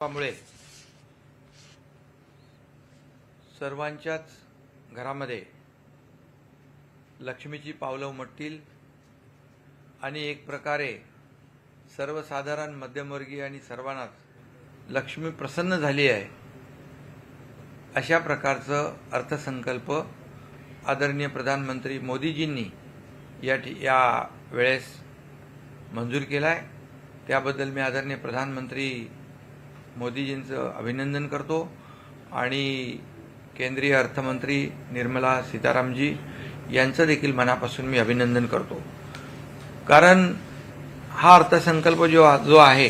त्यामुळे सर्वांच्याच घरामध्ये लक्ष्मीची पावलं उमटतील आणि एक प्रकारे सर्वसाधारण मध्यमवर्गीय आणि सर्वांनाच लक्ष्मी प्रसन्न झाली आहे अशा प्रकारचं अर्थसंकल्प आदरणीय प्रधानमंत्री मोदीजींनी या वेळेस मंजूर केला आहे। त्याबद्दल मी आदरणीय प्रधानमंत्री मोदीजींचं अभिनंदन करतो आणि केंद्रीय अर्थमंत्री निर्मला सीतारामजी यांचं देखील मनापासून मी अभिनंदन करतो, कारण हा अर्थसंकल्प जो आहे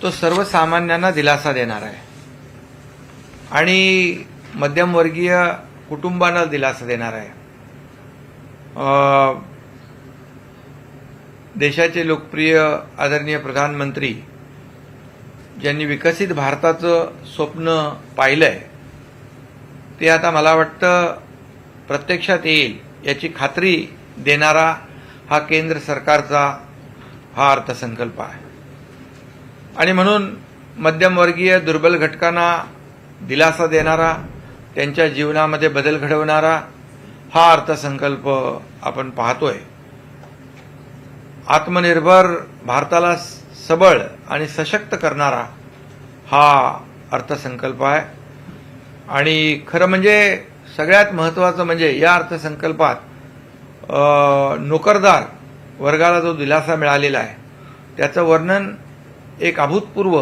तो सर्वसामान्यांना दिलासा देणार आहे आणि मध्यमवर्गीय कुटुंबांना दिलासा देणार आहे। देशाचे लोकप्रिय आदरणीय प्रधानमंत्री ज्यांनी विकसित भारताचं स्वप्न पाहिलंय ते आता मला वाटतं प्रत्यक्षात येईल याची खात्री देणारा हा केंद्र सरकारचा हा अर्थसंकल्प आहे आणि म्हणून मध्यमवर्गीय दुर्बल घटकांना दिलासा देणारा, त्यांच्या जीवनामध्ये बदल घडवणारा हा अर्थसंकल्प आपण पाहतोय। आत्मनिर्भर भारताला सबळ आणि सशक्त करणारा हा अर्थसंकल्प आहे आणि खरं म्हणजे सगळ्यात महत्त्वाचं म्हणजे या अर्थसंकल्पात नोकरदार वर्गाला जो दिलासा मिळालेला आहे त्याचं वर्णन एक अभूतपूर्व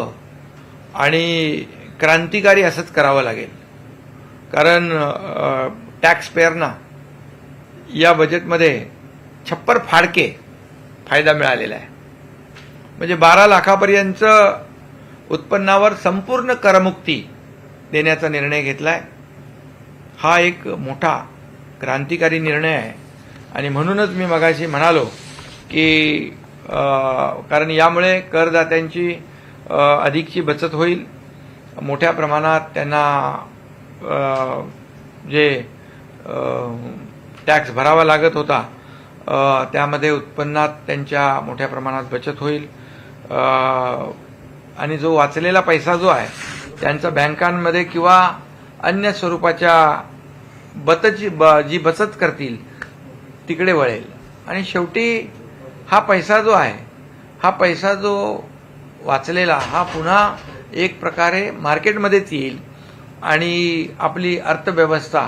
आणि क्रांतिकारी असंच करावं लागेल, कारण टॅक्स पेअरना या बजेटमध्ये छप्पर फाडके फायदा मिळालेला आहे। म्हणजे 12 लाखापर्यंत उत्पन्नावर संपूर्ण करमुक्ती देण्याचा निर्णय घेतलाय। हा एक मोठा क्रांतिकारी निर्णय आहे आणि म्हणूनच मी मगाशी म्हणालो की कारण यामुळे करदात्यांची अधिकची बचत होईल, मोठ्या प्रमाणात त्यांना जे टॅक्स भरावा लागत होता त्यामध्ये उत्पन्नात त्यांच्या मोठ्या प्रमाणात बचत होईल आणि जो वाचलेला पैसा जो आहे त्यांचा बँकांमध्ये किंवा अन्य स्वरूपाच्या जी बचत करतील तिकडे वळेल आणि शेवटी हा पैसा जो आहे हा पैसा जो वाचलेला हा पुन्हा एक प्रकारे मार्केटमध्येच येईल आणि आपली अर्थव्यवस्था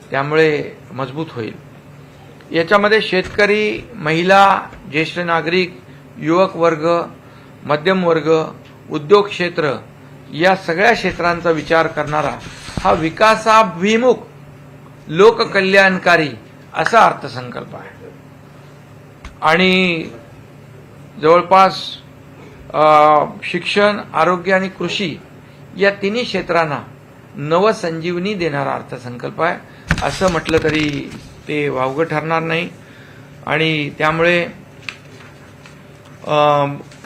त्यामुळे मजबूत होईल। याच्यामध्ये शेतकरी, महिला, ज्येष्ठ नागरिक, युवक वर्ग, मध्यम वर्ग, उद्योग क्षेत्र या सगळ्या क्षेत्रांचा विचार करणारा हा विकासाभिमुख लोककल्याणकारी असा अर्थसंकल्प आहे आणि जवळपास शिक्षण, आरोग्य आणि कृषी या तिन्ही क्षेत्रांना नवसंजीवनी देणारा अर्थसंकल्प आहे असं म्हटलं तरी ते वावगं ठरणार नाही आणि त्यामुळे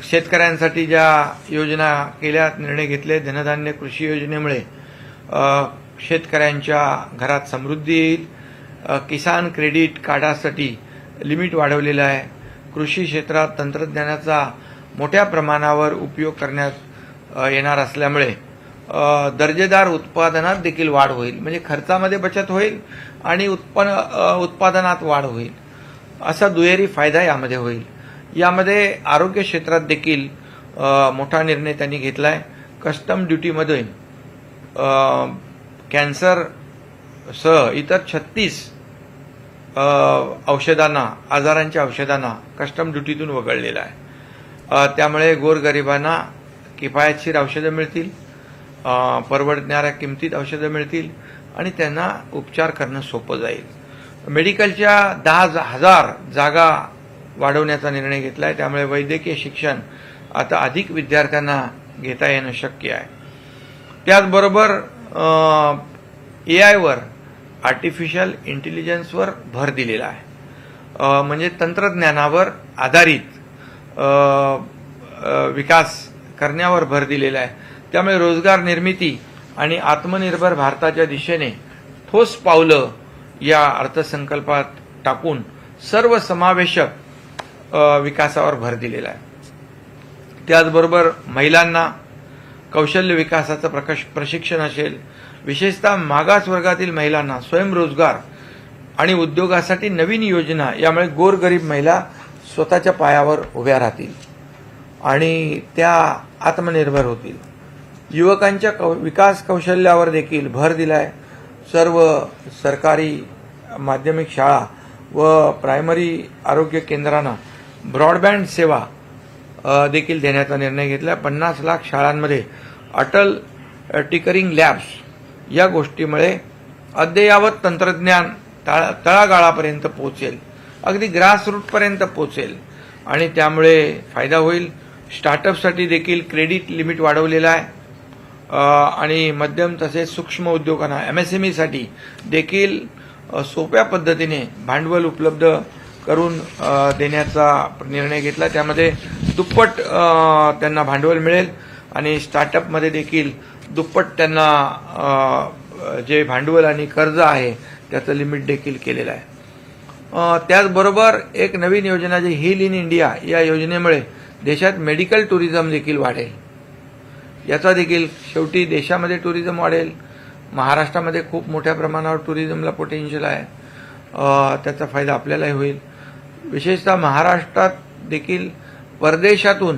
शेतकऱ्यांसाठी ज्या योजना केल्या, निर्णय घेतले, धनधान्य कृषी योजनेमुळे शेतकऱ्यांच्या घरात समृद्धी येईल। किसान क्रेडिट कार्डासाठी लिमिट वाढवलेलं आहे। कृषी क्षेत्रात तंत्रज्ञानाचा मोठ्या प्रमाणावर उपयोग करण्यात येणार असल्यामुळे दर्जेदार उत्पादनात देखील वाढ होईल, म्हणजे खर्चामध्ये बचत होईल आणि उत्पादनात वाढ होईल असा दुहेरी फायदा यामध्ये होईल। यामध्ये आरोग्य क्षेत्रात देखील मोठा निर्णय त्यांनी घेतलाय। कस्टम ड्युटीमध्ये कॅन्सरसह इतर 36 आजारांच्या औषधांना कस्टम ड्युटीतून वगळलेला आहे। त्यामुळे गोरगरिबांना किफायतशीर औषधं मिळतील, परवडणाऱ्या किमतीत औषधं मिळतील आणि त्यांना उपचार करणं सोपं जाईल। मेडिकलच्या 10,000 जागा वाढवण्याचा निर्णय घेतला आहे, त्यामुळे वैद्यकीय शिक्षण आता अधिक विद्यार्थ्यांना घेता येणं शक्य आहे। त्याचबरोबर एआयवर, आर्टिफिशियल इंटेलिजन्सवर भर दिलेला आहे, म्हणजे तंत्रज्ञानावर आधारित विकास करण्यावर भर दिलेला आहे। त्यामुळे रोजगार निर्मिती आणि आत्मनिर्भर भारताच्या दिशेने ठोस पावलं या अर्थसंकल्पात टाकून सर्वसमावेशक विकासावर भर दिलेला आहे। त्याचबरोबर महिलांना कौशल्य विकासाचं प्रशिक्षण असेल, विशेषतः मागास वर्गातील महिलांना स्वयंरोजगार आणि उद्योगासाठी नवीन योजना, यामुळे गोरगरीब महिला स्वतःच्या पायावर उभ्या राहतील आणि त्या आत्मनिर्भर होतील. युवकांच्या विकास कौशल्यावर देखील भर दिलाय. सर्व सरकारी माध्यमिक शाळा व प्रायमरी आरोग्य केंद्रांना ब्रॉडबँड सेवा देखील देण्याचा निर्णय घेतला. 50 लाख शाळांमध्ये अटल टिकरिंग लॅब्स या गोष्टीमुळे अद्ययावत तंत्रज्ञान तळागाळापर्यंत पोहोचेल, अगदी ग्रासरूटपर्यंत पोहोचेल आणि त्यामुळे फायदा होईल. स्टार्टअपसाठी देखील क्रेडिट लिमिट वाढवलेलं आहे आणि मध्यम तसेच सूक्ष्म उद्योगांना MSMEसाठी देखील सोप्या पद्धतीने भांडवल उपलब्ध करून देण्याचा निर्णय घेतला. त्यामध्ये दुप्पट त्यांना भांडवल मिळेल आणि स्टार्टअपमध्ये देखील दुप्पट त्यांना जे भांडवल आणि कर्ज आहे त्याचं लिमिट देखील केलेलं आहे. त्याचबरोबर एक नवीन योजना जी हील इन इंडिया, या योजनेमुळे देशात मेडिकल टुरिझम देखील वाढेल. याचा देखील शेवटी देशामध्ये टुरिझम वाढेल. महाराष्ट्रामध्ये खूप मोठ्या प्रमाणावर टुरिझमला पोटेन्शियल आहे, त्याचा फायदा आपल्यालाही होईल. विशेषतः महाराष्ट्रात देखील परदेशातून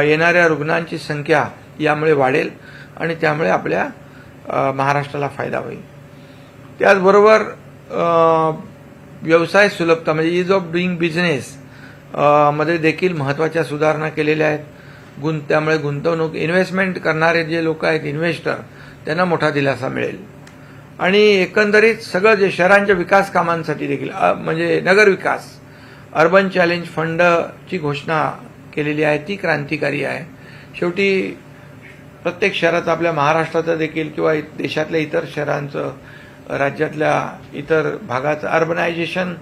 येणाऱ्या रुग्णांची संख्या यामुळे वाढेल आणि त्यामुळे आपल्या महाराष्ट्राला फायदा होईल. त्याचबरोबर व्यवसाय सुलभता म्हणजे इज ऑफ डुईंग बिझनेस मध्ये देखील महत्त्वाच्या सुधारणा केलेल्या आहेत. त्यामुळे गुंतवणूक इन्व्हेस्टमेंट करणारे जे लोक आहेत, इन्व्हेस्टर, त्यांना मोठा दिलासा मिळेल. आणि एकंदरीत सगळं जे शहरांच्या विकास कामांसाठी देखील म्हणजे नगर विकास, अर्बन चॅलेंज फंडची घोषणा केलेली आहे, ती क्रांतिकारी आहे. शेवटी प्रत्येक शहराचं, आपल्या महाराष्ट्राचं देखील किंवा देशातल्या इतर शहरांचं, राज्यातल्या इतर भागाचं अर्बनायझेशन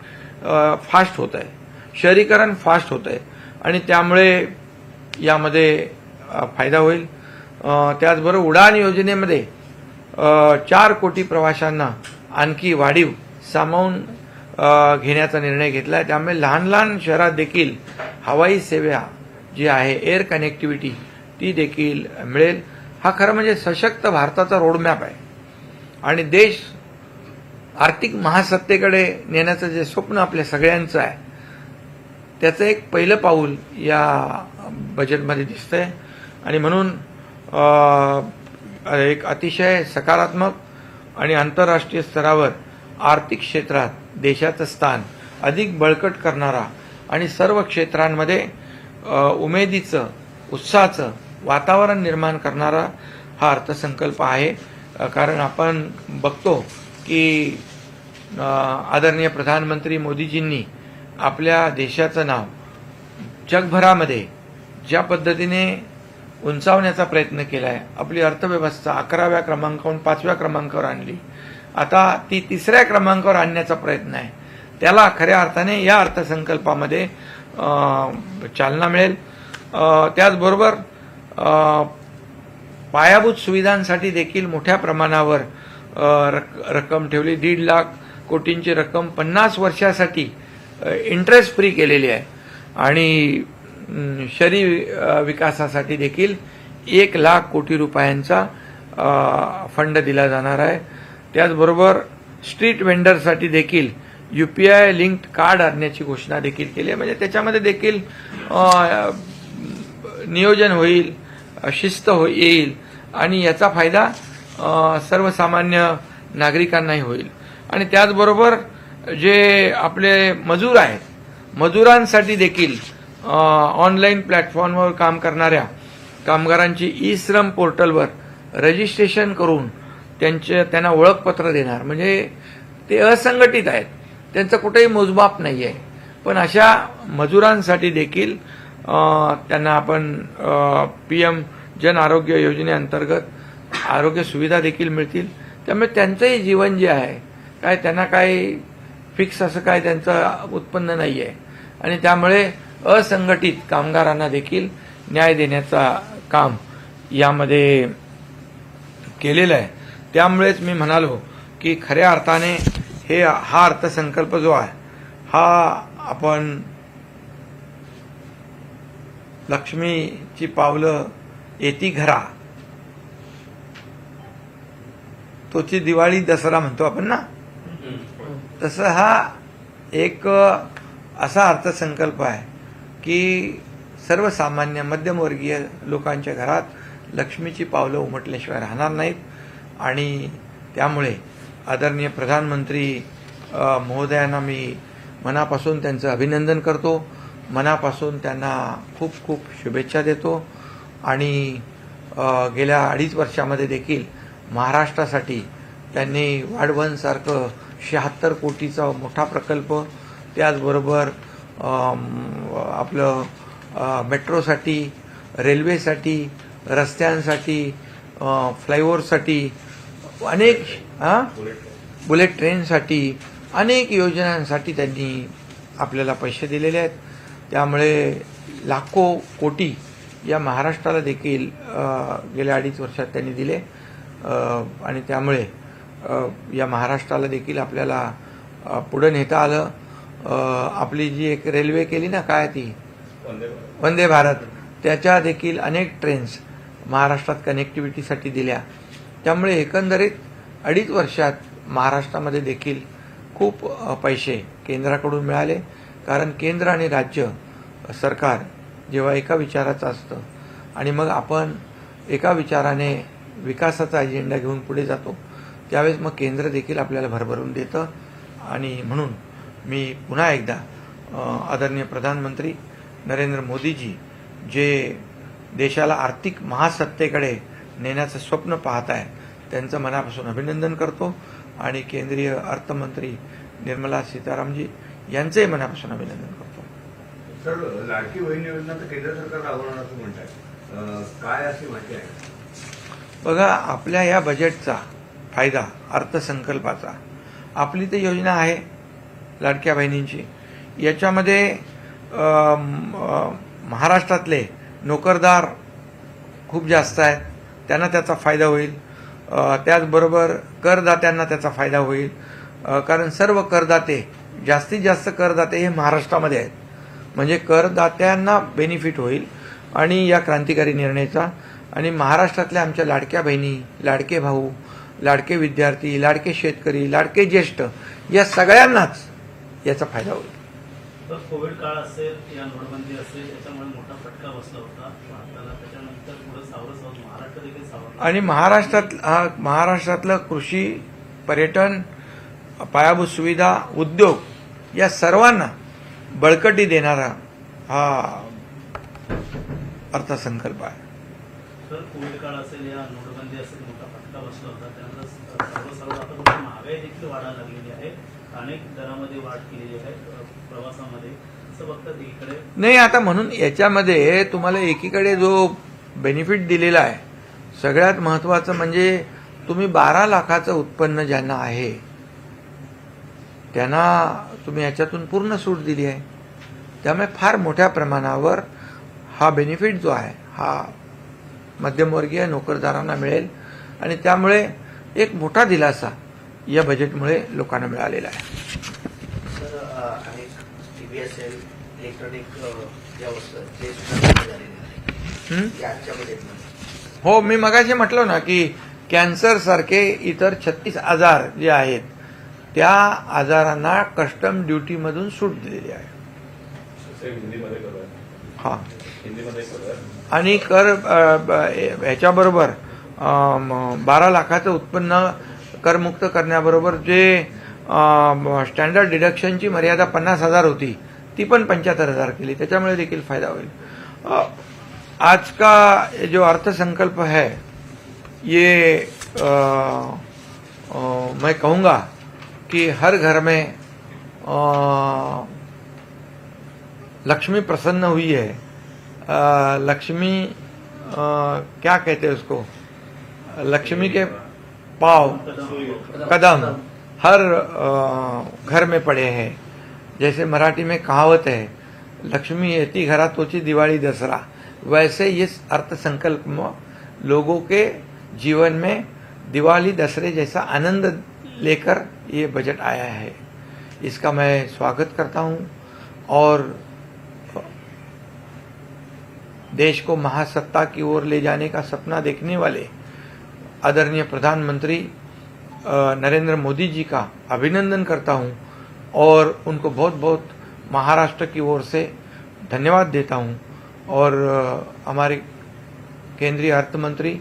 फास्ट होत आहे, शहरीकरण फास्ट होत आहे आणि त्यामुळे यामध्ये फायदा होईल. त्याचबरोबर उडान योजनेमध्ये 4 कोटी प्रवाशांना आणखी वाढीव सामावून घेण्याचा निर्णय घेतला आहे. त्यामुळे लहान लहान शहरात देखील हवाई सेवा जी आहे, एअर कनेक्टिव्हिटी, ती देखील मिळेल. हा खरं म्हणजे सशक्त भारताचा रोडमॅप आहे आणि देश आर्थिक महासत्तेकडे नेण्याचं जे स्वप्न आपल्या सगळ्यांचं आहे, त्याचं एक पहिलं पाऊल या बजेटमध्ये दिसतंय. आणि म्हणून एक अतिशय सकारात्मक आणि आंतरराष्ट्रीय स्तरावर आर्थिक क्षेत्रात देशाचं स्थान अधिक बळकट करणारा आणि सर्व क्षेत्रांमध्ये उमेदीचं, उत्साहाचं वातावरण निर्माण करणारा हा अर्थसंकल्प आहे. कारण आपण बघतो की आदरणीय प्रधानमंत्री मोदीजींनी आपल्या देशाचं नाव जगभरामध्ये ज्या पद्धतीने उंचावण्याचा प्रयत्न केला आहे, आपली अर्थव्यवस्था 11व्या क्रमांकावरून 5व्या क्रमांकावर आणली, आता ती 3ऱ्या क्रमांकावर आणण्याचा प्रयत्न आहे. त्याला खऱ्या अर्थाने या अर्थसंकल्पामध्ये चालना मिळेल. त्याचबरोबर पायाभूत सुविधांसाठी देखील मोठ्या प्रमाणावर रक्कम ठेवली. 1.5 लाख कोटींची रक्कम 50 वर्षासाठी इंटरेस्ट फ्री केलेली आहे आणि शहरी विकासासाठी देखील 1 लाख कोटी रुपयांचा फंड दिला जाणार आहे. त्याचबरोबर स्ट्रीट वेंडरसाठी देखील UPI लिंक्ड कार्ड आणण्याची घोषणा देखील केली आहे. म्हणजे त्याच्यामध्ये देखील नियोजन होईल, शिस्त येईल आणि याचा फायदा सर्वसामान्य नागरिकांनाही होईल. आणि त्याचबरोबर जे आपले मजूर आहेत, मजुरांसाठी देखील ऑनलाईन प्लॅटफॉर्मवर काम करणाऱ्या कामगारांची ई-श्रम पोर्टलवर रजिस्ट्रेशन करून त्यांना ओळखपत्र देणार. म्हणजे ते असंघटित आहेत, त्यांचं कुठेही मोजमाप नाही आहे, पण अशा मजुरांसाठी देखील त्यांना आपण PM जन आरोग्य योजनेअंतर्गत आरोग्य सुविधा देखील मिळतील. त्यामुळे त्यांचंही जीवन जे आहे, काय त्यांना काय फिक्स असं काय त्यांचं उत्पन्न नाही आहे आणि त्यामुळे असंघटित कामगारांना देखील न्याय देण्याचा काम यामध्ये केलेलं आहे. त्यामुळेच मी म्हणालो की खऱ्या अर्थाने हा अर्थसंकल्प जो आहे, हा आपण लक्ष्मीची पावलं येती घरा तोची दिवाळी दसरा म्हणतो आपण ना, तसं हा एक असा अर्थसंकल्प आहे की सर्वसामान्य मध्यमवर्गीय लोकांच्या घरात लक्ष्मीची पावलं उमटल्याशिवाय राहणार नाहीत. आणि त्यामुळे आदरणीय प्रधानमंत्री महोदयांना मी मनापासून त्यांचं अभिनंदन करतो, मनापासून त्यांना खूप खूप शुभेच्छा देतो. आणि गेल्या 2.5 वर्षामध्ये देखील महाराष्ट्रासाठी त्यांनी वाढवणसारखं 76 कोटीचा मोठा प्रकल्प, त्याचबरोबर आपलं मेट्रोसाठी, रेल्वेसाठी, रस्त्यांसाठी, फ्लायओव्हरसाठी, अनेक बुलेट ट्रेनसाठी अनेक योजनांसाठी त्यांनी आपल्याला पैसे दिलेले आहेत. त्यामुळे लाखो कोटी या महाराष्ट्राला देखील गेल्या 2.5 वर्षात त्यांनी दिले. आणि त्यामुळे या महाराष्ट्राला देखील आपल्याला पुढे नेता आलं. आपली जी एक रेल्वे केली ना, काय ती वंदे भारत, त्याच्या देखील अनेक ट्रेन्स महाराष्ट्रात कनेक्टिव्हिटीसाठी दिल्या. त्यामुळे एकंदरीत 2.5 वर्षात महाराष्ट्रामध्ये देखील खूप पैसे केंद्राकडून मिळाले. कारण केंद्र आणि राज्य सरकार जेव्हा एका विचाराचं असतं आणि मग आपण एका विचाराने विकासाचा अजेंडा घेऊन पुढे जातो, त्यावेळेस मग केंद्र देखील आपल्याला भरभरून देतं. आणि म्हणून मी पुन्हा एकदा आदरणीय प्रधानमंत्री नरेंद्र मोदीजी जे देशाला आर्थिक महासत्तेकडे नेण्याचं स्वप्न पाहत आहे, त्यांचं मनापासून अभिनंदन करतो. आणि केंद्रीय अर्थमंत्री निर्मला सीतारामजी यांचंही मनापासून अभिनंदन करतो. सर, लाडकी बहीण योजना तर केंद्र सरकार राबवणार असं म्हणताय, काय अशी माहिती आहे? बघा, आपल्या या बजेटचा फायदा, अर्थसंकल्पाचा, आपली तर योजना आहे लाडक्या बहिणींची. याच्यामध्ये महाराष्ट्रातले नोकरदार खूप जास्त आहेत, त्यांना त्याचा फायदा होईल. त्याचबरोबर करदात्यांना त्याचा फायदा होईल. कारण सर्व करदाते, जास्तीत जास्त करदाते हे महाराष्ट्रामध्ये आहेत. म्हणजे करदात्यांना बेनिफिट होईल आणि या क्रांतिकारी निर्णयाचा. आणि महाराष्ट्रातल्या आमच्या लाडक्या बहिणी, लाडके भाऊ, लाडके विद्यार्थी, लाडके शेतकरी, लाडके ज्येष्ठ, या सगळ्यांनाच याचा फायदा होईल. कोविड काळ असेल या नोटबंदी असेल, याच्यामुळे मोठा फटका बसला होता भारताला. त्याच्यानंतर पुढे सावरत महाराष्ट्र देखील सावरला. आणि महाराष्ट्रातलं कृषी, पर्यटन, पायाभूत सुविधा, उद्योग या सर्वांना बळकटी देणारा हा अर्थसंकल्प आहे. तर कोविड काळ असेल या नोटबंदी असेल, मोठा फटका बसला होता. त्यानंतर सर्व महागाई देखील वाढायला लागलेली आहे. अनेक दरामध्ये वाढ केलेली आहे प्रवासामध्ये. असं बघतात एकीकडे नाही, आता म्हणून याच्यामध्ये तुम्हाला एकीकडे जो बेनिफिट दिलेला आहे, सगळ्यात महत्वाचं म्हणजे तुम्ही 12 लाखाचं उत्पन्न ज्यांना आहे त्यांना तुम्ही याच्यातून पूर्ण सूट दिली आहे. त्यामुळे फार मोठ्या प्रमाणावर हा बेनिफिट जो आहे हा मध्यमवर्गीय नोकरदारांना मिळेल. आणि त्यामुळे एक मोठा दिलासा या बजेटमुळे लोकांना मिळालेला आहे. सर, अनेक टीव्ही असेल, इलेक्ट्रॉनिक ज्या वस्तू ते सुद्धा झालेले आहे आजच्या बजेटमध्ये. हो, मी मगाशी म्हटलं ना की कॅन्सर सारखे इतर 36 आजार जे आहेत त्या आजारांना कस्टम ड्युटीमधून सूट दिलेली आहे. हा, आणि कर ह्याच्याबरोबर 12 लाखाचं उत्पन्न करमुक्त करण्याबरोबर जे स्टँडर्ड डिडक्शनची मर्यादा 50,000 होती ती पण 75,000 केली. त्याच्यामुळे देखील फायदा होईल. आज का जो अर्थसंकल्प है ये मैं कहूँगा कि हर घर में लक्ष्मी प्रसन्न हुई है. लक्ष्मी क्या कहते हैं उसको, लक्ष्मी के पाव कदम हर घर में पड़े हैं. जैसे मराठी में कहावत है, लक्ष्मी येती घरा तोची दिवाळी दसरा. वैसे इस अर्थसंकल्प में लोगों के जीवन में दिवाली दसरे जैसा आनंद लेकर ये बजट आया है. इसका मैं स्वागत करता हूं और देश को महासत्ता की ओर ले जाने का सपना देखने वाले आदरणीय प्रधानमंत्री नरेंद्र मोदी जी का अभिनंदन करता हूं और उनको बहुत बहुत महाराष्ट्र की ओर से धन्यवाद देता हूं और हमारे केंद्रीय अर्थ मंत्री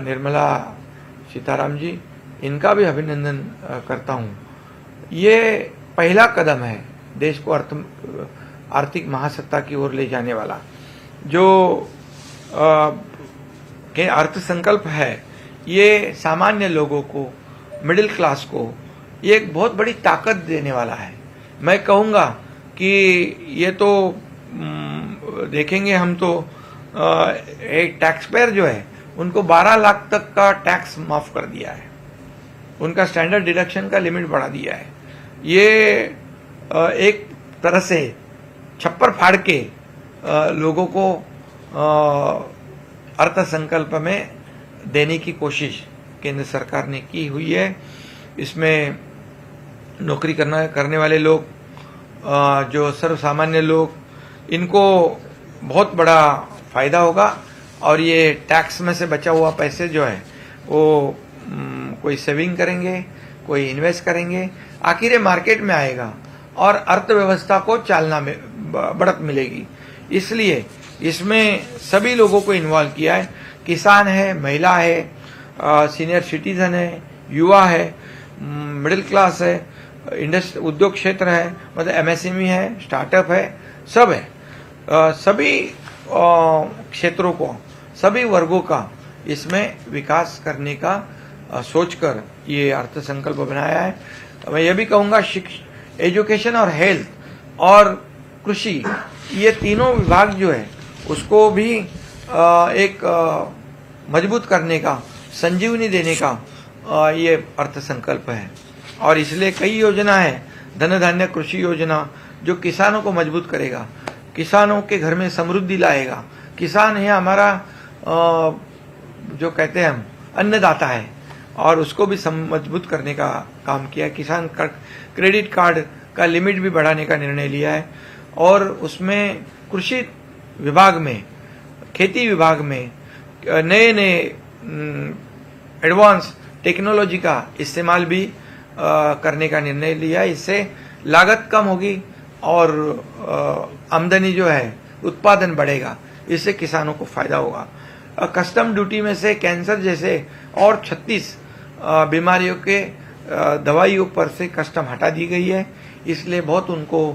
निर्मला सीताराम जी, इनका भी अभिनंदन करता हूं। ये पहला कदम है देश को आर्थिक महासत्ता की ओर ले जाने वाला। जो के अर्थ संकल्प है, ये सामान्य लोगों को, मिडिल क्लास को ये एक बहुत बड़ी ताकत देने वाला है। मैं कहूँगा कि ये तो देखेंगे हम तो एक टैक्स पेयर जो है उनको 12 लाख तक का टैक्स माफ कर दिया है, उनका स्टैंडर्ड डिडक्शन का लिमिट बढ़ा दिया है। ये एक तरह से छप्पर फाड़ के लोगों को अर्थ संकल्प में देने की कोशिश केंद्र सरकार ने की हुई है। इसमें नौकरी करने वाले लोग, जो सर्वसामान्य लोग, इनको बहुत बड़ा फायदा होगा और ये टैक्स में से बचा हुआ पैसे जो है वो कोई सेविंग करेंगे, कोई इन्वेस्ट करेंगे, आखिर ये मार्केट में आएगा और अर्थव्यवस्था को चालना में बढ़त मिलेगी। इसलिए इसमें सभी लोगों को इन्वॉल्व किया है। किसान है, महिला है, सीनियर सिटीजन है, युवा है, मिडिल क्लास है, उद्योग क्षेत्र है, मतलब एमएसएमई है, स्टार्टअप है, सब है। सभी क्षेत्रों को, सभी वर्गों का इसमें विकास करने का सोचकर ये अर्थ संकल्प बनाया है। मैं ये भी कहूँगा एजुकेशन और हेल्थ और कृषि, ये तीनों विभाग जो है उसको भी एक मजबूत करने का, संजीवनी देने का ये अर्थ संकल्प है। और इसलिए कई योजना है, धन धान्य कृषि योजना, जो किसानों को मजबूत करेगा, किसानों के घर में समृद्धि लाएगा। किसान है हमारा जो कहते हैं हम अन्नदाता है, और उसको भी मजबूत करने का काम किया है। किसान क्रेडिट कार्ड का लिमिट भी बढ़ाने का निर्णय लिया है और उसमें कृषि विभाग में, खेती विभाग में नए नए एडवांस टेक्नोलॉजी का इस्तेमाल भी करने का निर्णय लिया है। इससे लागत कम होगी और आमदनी जो है, उत्पादन बढ़ेगा, इससे किसानों को फायदा होगा। कस्टम ड्यूटी में से कैंसर जैसे और 36 बीमारियों के दवाइयों पर से कस्टम हटा दी गई है, इसलिए बहुत उनको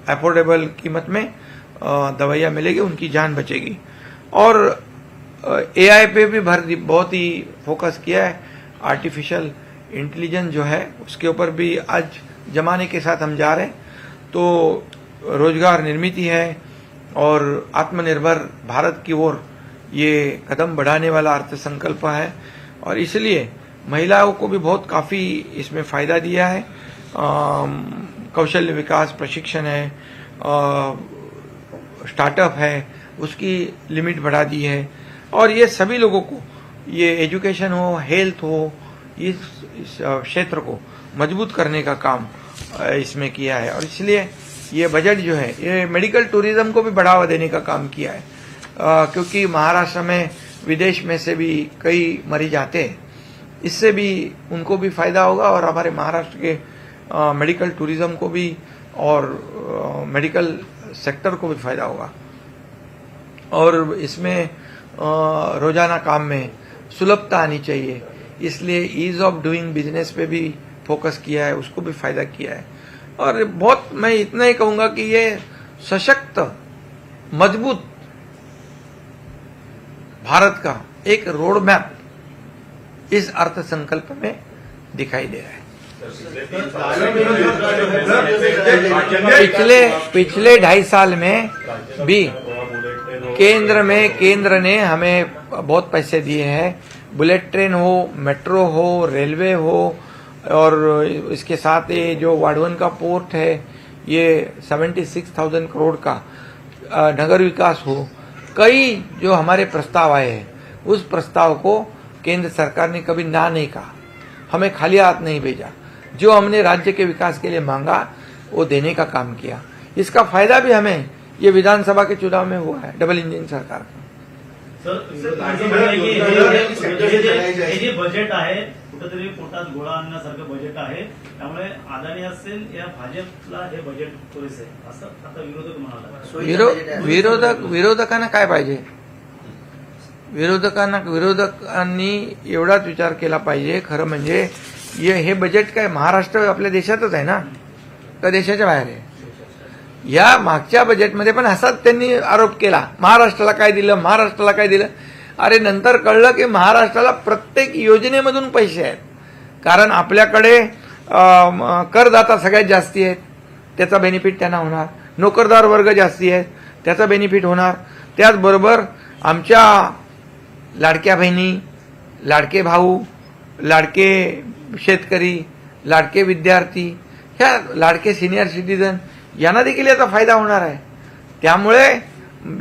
अफोर्डेबल कीमत में दवाइयाँ मिलेगी, उनकी जान बचेगी। और एआई पे भी बहुत ही फोकस किया है। आर्टिफिशियल इंटेलिजेंस जो है उसके ऊपर भी आज जमाने के साथ हम जा रहे हैं। तो रोजगार निर्मित है और आत्मनिर्भर भारत की ओर ये कदम बढ़ाने वाला अर्थ संकल्प है और इसलिए महिलाओं को भी बहुत काफ़ी इसमें फ़ायदा दिया है। कौशल्य विकास प्रशिक्षण है, स्टार्टअप है, उसकी लिमिट बढ़ा दी है और ये सभी लोगों को, ये एजुकेशन हो, हेल्थ हो, इस क्षेत्र को मजबूत करने का काम इसमें किया है। और इसलिए ये बजट जो है ये मेडिकल टूरिज्म को भी बढ़ावा देने का काम किया है, क्योंकि महाराष्ट्र में विदेश में से भी कई मरीज आते हैं, इससे भी उनको भी फायदा होगा और हमारे महाराष्ट्र के मेडिकल टूरिज्म को भी और मेडिकल सेक्टर को भी फायदा होगा। और इसमें रोजाना काम में सुलभता आनी चाहिए, इसलिए ईज ऑफ डूइंग बिजनेस पे भी फोकस किया है, उसको भी फायदा किया है। और बहुत मैं इतना ही कहूंगा कि ये सशक्त, मजबूत भारत का एक रोड मैप इस अर्थ संकल्प में दिखाई दे रहा है। पिछले 2.5 साल में भी केंद्र ने हमें बहुत पैसे दिए हैं। बुलेट ट्रेन हो, मेट्रो हो, रेलवे हो और इसके साथ ये जो वाडवन का पोर्ट है, ये 76,000 करोड़ का नगर विकास हो, कई जो हमारे प्रस्ताव आए हैं, उस प्रस्ताव को केंद्र सरकार ने कभी ना नहीं कहा, हमें खाली हाथ नहीं भेजा। जो हमने राज्य के विकास के लिए मांगा वो देने का काम किया। इसका फायदा भी हमें ये विधानसभा के चुनाव में हुआ है, डबल इंजन सरकार का। हे जे बजेट आहे कुठेतरी पोटात गोळा आणण्यासारखं बजेट आहे. त्यामुळे अदानी असेल या भाजपला हे बजेट पुरेसे आहे असं आता विरोधक म्हणाला. विरोधकांना काय पाहिजे? विरोधकांनी एवढाच विचार केला पाहिजे, खरं म्हणजे हे बजेट काय महाराष्ट्र आपल्या देशातच आहे ना, का देशाच्या बाहेर आहे? या मागच्या बजेटमध्ये पण असाच त्यांनी आरोप केला, महाराष्ट्राला काय दिलं, महाराष्ट्राला काय दिलं. अरे नंतर कळलं की महाराष्ट्राला प्रत्येक योजनेमधून पैसे आहेत, कारण आपल्याकडे करदाता सगळ्यात जास्ती आहेत, त्याचा बेनिफिट त्यांना होणार. नोकरदार वर्ग जास्ती आहे, त्याचा बेनिफिट होणार. त्याचबरोबर आमच्या लाडक्या बहिणी, लाडके भाऊ, लाडके शेतकरी, लाडके विद्यार्थी, ह्या लाडके सिनियर सिटीजन यांना देखील याचा फायदा होणार आहे. त्यामुळे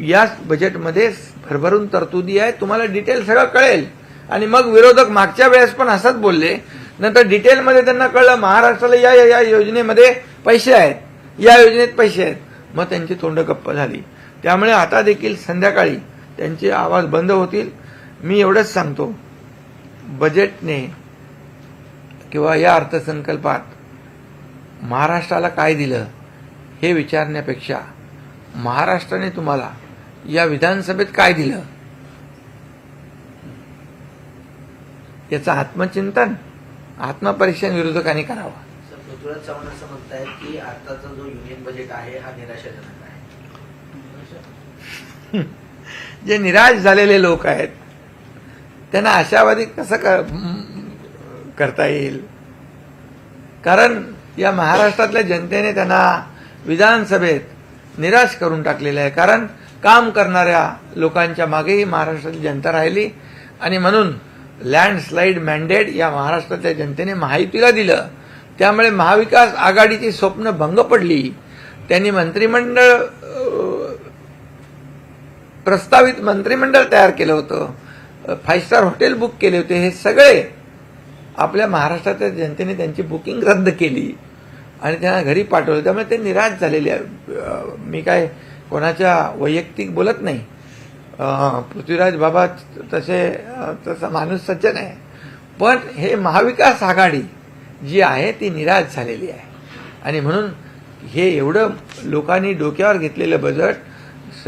या बजेटमध्ये भरभरून तरतुदी आहे. तुम्हाला डिटेल सगळं कळेल. आणि मग विरोधक मागच्या वेळेस पण असंच बोलले, नंतर डिटेलमध्ये त्यांना कळलं महाराष्ट्राला या या योजनेमध्ये पैसे आहेत, या योजनेत पैसे आहेत, मग त्यांची तोंड गप्प झाली. त्यामुळे आता देखील संध्याकाळी त्यांचे आवाज बंद होतील. मी एवढंच सांगतो, बजेटने किंवा या अर्थसंकल्पात महाराष्ट्राला काय दिलं हे विचारण्यापेक्षा महाराष्ट्राने तुम्हाला या विधानसभेत काय दिलं याचं आत्मचिंतन, आत्मपरीक्षण विरोधकांनी करावं. सर, पृथ्वीराज चव्हाण असं म्हणतायत की आताचा जो युनियन बजेट आहे हा निराशाजनक आहे. जे निराश झालेले लोक आहेत त्यांना आशावादी कसं करता येईल? कारण या महाराष्ट्रातल्या जनतेने त्यांना विधानसभेत निराश करून टाकलेलं आहे. कारण काम करणाऱ्या लोकांच्या मागेही महाराष्ट्राची जनता राहिली आणि म्हणून लँडस्लाईड मॅन्डेट या महाराष्ट्रातल्या जनतेने महायुतीला दिलं. त्यामुळे महाविकास आघाडीची स्वप्न भंग पडली. त्यांनी मंत्रिमंडळ प्रस्तावित मंत्रिमंडळ तयार केलं होतं, 5 स्टार हॉटेल बुक केले होते. हे सगळे आपल्या महाराष्ट्राच्या जनतेने त्यांची बुकिंग रद्द केली आणि त्यांना घरी पाठवलं. त्यामुळे ते निराश झालेले आहे. मी काय कोणाच्या वैयक्तिक बोलत नाही. पृथ्वीराज बाबा तसा माणूस सज्जन आहे, पण हे महाविकास आघाडी जी आहे ती निराश झालेली आहे. आणि म्हणून हे एवढं लोकांनी डोक्यावर घेतलेलं बजेट,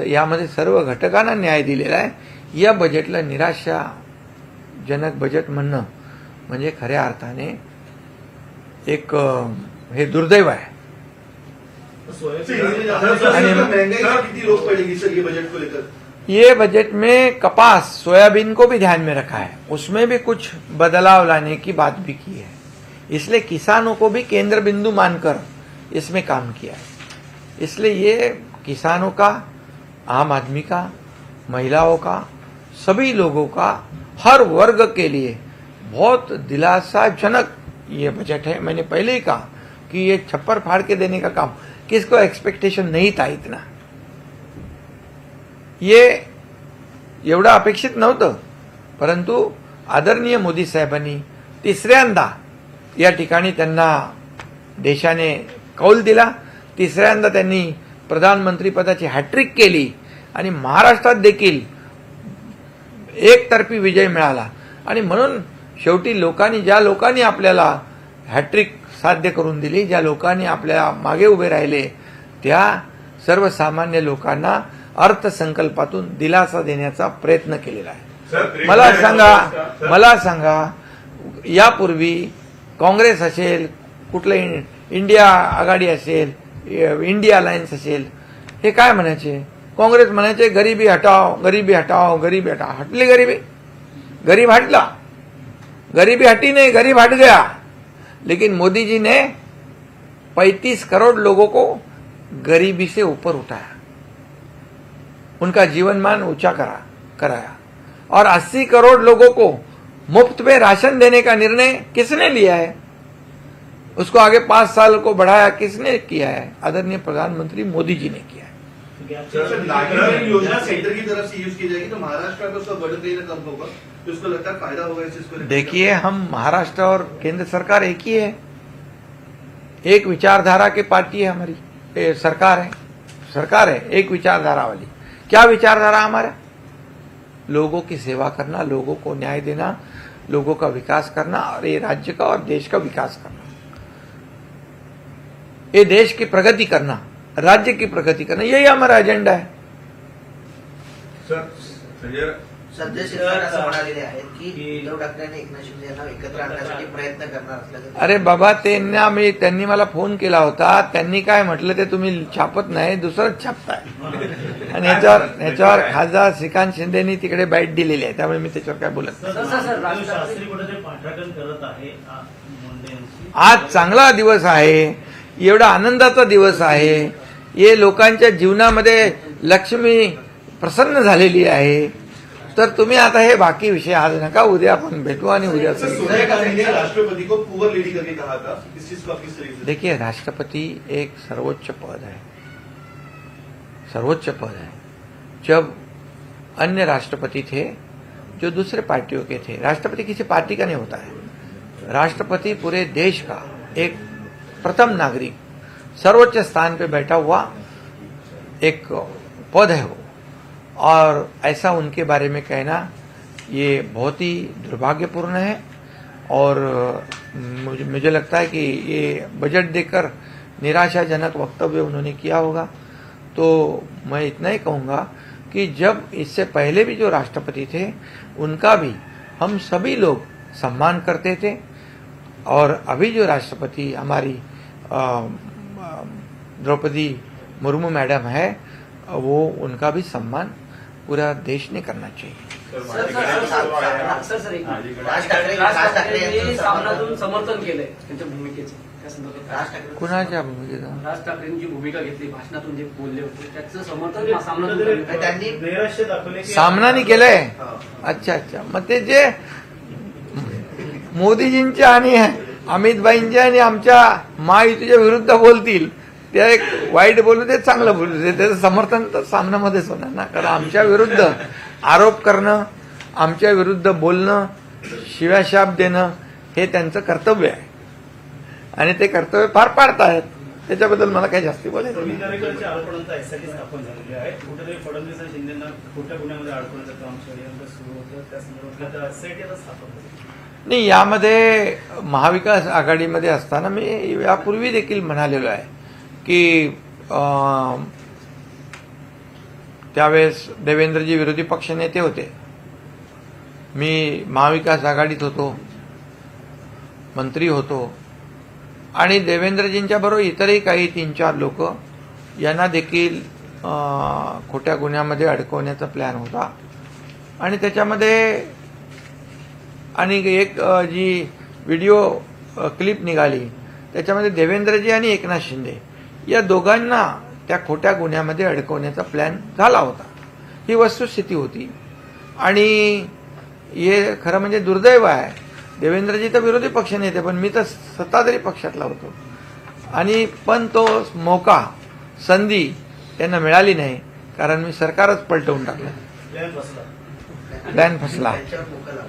यामध्ये सर्व घटकांना न्याय दिलेला आहे. या बजेटला निराशाजनक बजेट म्हणणं म्हणजे खऱ्या अर्थाने एक हे दुर्दैव आहे. ये बजट में कपास, सोयाबीन को भी ध्यान में रखा है, उसमें भी कुछ बदलाव लाने की बात भी की है. इसलिए किसानों को भी केंद्र बिंदु मानकर इसमें काम किया है. इसलिए ये किसानों का, आम आदमी का, महिलाओं का, सभी लोगों का, हर वर्ग के लिए बहुत दिलासाजनक ये बजट है. मैंने पहले ही कहा कि ये छप्पर फाड़ के देने का काम, किसको एक्सपेक्टेशन नहीं था इतना, ये एवढं अपेक्षित नव्हतं. परंतु आदरणीय मोदी साहेबांनी तिसऱ्यांदा या ठिकाणी त्यांना देशाने कौल दिला. तिसऱ्यांदा त्यांनी प्रधानमंत्री पदाची हॅट्रिक केली आणि महाराष्ट्रात देखील एकतर्फी विजय मिळाला. आणि म्हणून शेवटी ज्या लोकांनी आपल्याला हॅट्रिक साध्य करून दिली, ज्या लोकांनी आपल्या मागे उभे राहिले, त्या सर्वसामान्य लोकांना अर्थसंकल्पातून दिलासा देण्याचा प्रयत्न केलेला आहे. मला सांगा यापूर्वी काँग्रेस असेल, कुठलं इंडिया आघाडी असेल, इंडिया अलायन्स असेल, हे काय म्हणायचे? काँग्रेस म्हणायचे गरीबी हटाओ, गरीबी हटाओ, गरीबी हटाओ. हटली गरीबी? गरीब हटला? गरीबी हटी नहीं, गरीब हट गया. लेकिन मोदी जी ने 35 करोड़ लोगों को गरीबी से ऊपर उठाया, उनका जीवनमान ऊंचा कराया. और 80 करोड़ लोगों को मुफ्त में राशन देने का निर्णय किसने लिया है? उसको आगे 5 साल को बढ़ाया किसने किया है? आदरणीय प्रधानमंत्री मोदी जी ने किया है. योजना सेंटर की तरफ से यूज की जाएगी तो महाराष्ट्र का उसका बर्डन कहीं ना कम होगा, तो उसको लगता है फायदा होगा इससे. देखिए, हम महाराष्ट्र और केंद्र सरकार एक ही है, एक विचारधारा की पार्टी है हमारी, सरकार है एक विचारधारा वाली. क्या विचारधारा हमारा? लोगों की सेवा करना, लोगों को न्याय देना, लोगों का विकास करना और ये राज्य का और देश का विकास करना, ये देश की प्रगति करना, राज्य की प्रगति करना, यही हमारा एजेंडा है। सर संजय संजय शिरसाट असं म्हणालेले आहेत की उद्धव ठाकरे आणि एकनाथ शिंदे यांना एकत्र आणण्यासाठी प्रयत्न करणार असल्याचं. अरे बाबा, त्यांनी मला फोन केला होता, त्यांनी काय म्हटलं ते तुम्ही छापत नाही, दुसरंच छापताय आणि ह्याच्यावर खासदार श्रीकांत शिंदेनी तिकडे बाईट दिलेली आहे, त्यामुळे मी त्याच्यावर काय बोलत नाही. उद्धव शास्त्री कुठेतरी पाठराखण करत आहे मुंडे यांची. आज चांगला दिवस आहे, एवढा आनंदाचा दिवस आहे, हे लोकांच्या जीवनामध्ये लक्ष्मी प्रसन्न झालेली आहे. तर तुम्ही आता हे बाकी विषय आज नका, उद्या आपण भेटू आणि उद्या सोनिया गांधी ने राष्ट्रपति को पुअर लेडी करके कहा था, इस चीज को आप किस तरीके से? देखिए, राष्ट्रपति एक सर्वोच्च पद है, सर्वोच्च पद है. जब अन्य राष्ट्रपति थे जो दूसरे पार्टियों के थे, राष्ट्रपति किसी पार्टी का नहीं होता है, राष्ट्रपति पूरे देश का एक प्रथम नागरिक, सर्वोच्च स्थान पे बैठा हुआ एक पद है वो. और ऐसा उनके बारे में कहना ये बहुत ही दुर्भाग्यपूर्ण है. और मुझे लगता है कि ये बजट देकर निराशाजनक वक्तव्य उन्होंने किया होगा. तो मैं इतना ही कहूँगा कि जब इससे पहले भी जो राष्ट्रपति थे उनका भी हम सभी लोग सम्मान करते थे, और अभी जो राष्ट्रपति हमारी द्रौपदी मुर्मू मैडम है, वो उनका भी सम्मान पूरा देश ने करना चाहिए. राज ठाकरे सामनातून समर्थन केलंय त्यांच्या भूमिकेचं. त्या संदर्भात राज ठाकरे कुणाच्या भूमिकेचं? राज ठाकरेंची भूमिका घेतली, भाषणातून जे बोलले होते त्याचं समर्थन सामनातून केलं. त्यांनी नैराश्य दाखवले की सामनाने केलंय. अच्छा. मग ते जे मोदीजींच्या आणि अमितभाईंच्या आणि आमच्या महायुतीच्या विरुद्ध बोलतील, ते एक वाईट बोलू दे, चांगलं बोलू दे, त्याचं समर्थन तर सामन्यामध्येच होणार ना. कारण आमच्या विरुद्ध आरोप करणं, आमच्या विरुद्ध बोलणं, शिव्याशाप देणं हे त्यांचं कर्तव्य आहे आणि ते कर्तव्य पार पाडतायत. त्याच्याबद्दल मला काही जास्ती बोलायचं नाही. दरेकरच्या आरोपणांचा एसआयटी स्थापन झालेली आहे. कुठेतरी फडणवीस आणि शिंदेना खोट्या गुन्ह्यामध्ये अडकवण्याचं काम षडयंत्र सुरू होतं, त्या संदर्भातल्या एसआयटी आता स्थापन झाली. नाही, यामध्ये महाविकास आघाडीमध्ये असताना मी यापूर्वी देखील म्हणालेलो आहे की त्यावेळेस देवेंद्रजी विरोधी पक्ष नेते होते, मी महाविकास आघाडीत होतो, मंत्री होतो, आणि देवेंद्रजींच्या बरोबर इतरही काही 3-4 लोक यांना देखील खोट्या गुन्ह्यामध्ये अडकवण्याचा प्लॅन होता. आणि त्याच्यामध्ये आणि एक जी व्हिडिओ क्लिप निघाली त्याच्यामध्ये देवेंद्रजी आणि एकनाथ शिंदे या दोघांना त्या खोट्या गुन्ह्यामध्ये अडकवण्याचा प्लॅन झाला होता. ही वस्तुस्थिती होती. आणि हे खरं म्हणजे दुर्दैव आहे, देवेंद्रजी तर विरोधी पक्ष नेते, पण मी तर सत्ताधारी पक्षातला होतो. आणि पण तो मौका, संधी त्यांना मिळाली नाही, कारण मी सरकारच पलटवून टाकलं, प्लॅन बसला. प्लॅन फसला. त्यांच्यावर मोकळा